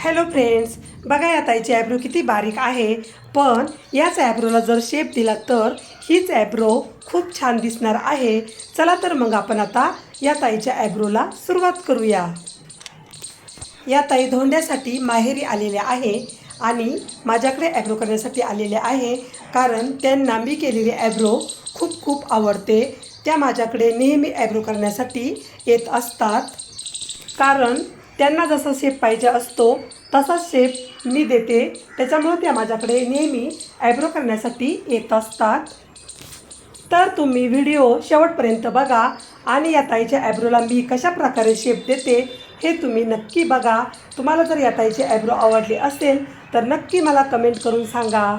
Hello friends, बघा या ताईची Abro किती बारीक आहे. पण याच ॲब्रोला जर शेप दिला तर हीच ॲब्रो खूप छान दिसणार आहे. चला तर मग आपण आता या ताईच्या ॲब्रोला सुरुवात करूया. या ताई धोंड्यासाठी माहेरी आलेल्या आहे आणि माझ्याकडे ॲब्रो करण्यासाठी आलेल्या आहे. कारण त्यांना मी केलेली ॲब्रो खूप खूप आवडते. त्या माझ्याकडे नेहमी ॲब्रो करण्यासाठी येत असतात. कारण त्यांना जसा शेप पाहिजे असतो तसाच शेप मी देते. त्याच्यामुळे त्या माझ्याकडे नेहमी ॲब्रो करण्यासाठी येत असतात. तर तुम्ही व्हिडिओ शेवटपर्यंत बघा आणि या ताईच्या ॲब्रोला मी कशा प्रकारे शेप देते हे तुम्ही नक्की बघा. तुम्हाला जर या ताईचे ॲब्रो आवडले असेल तर नक्की मला कमेंट करून सांगा.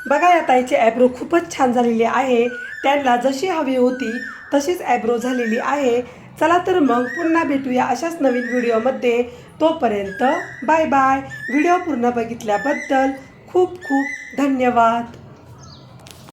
बघा या ताईची ॲब्रो खूपच छान झालेली आहे. त्यांना जशी हवी होती तशीच ॲब्रो झालेली आहे. चला तर मग पुन्हा भेटूया अशाच नवीन व्हिडिओमध्ये. तोपर्यंत बाय बाय. व्हिडिओ पूर्ण बघितल्याबद्दल खूप खूप धन्यवाद.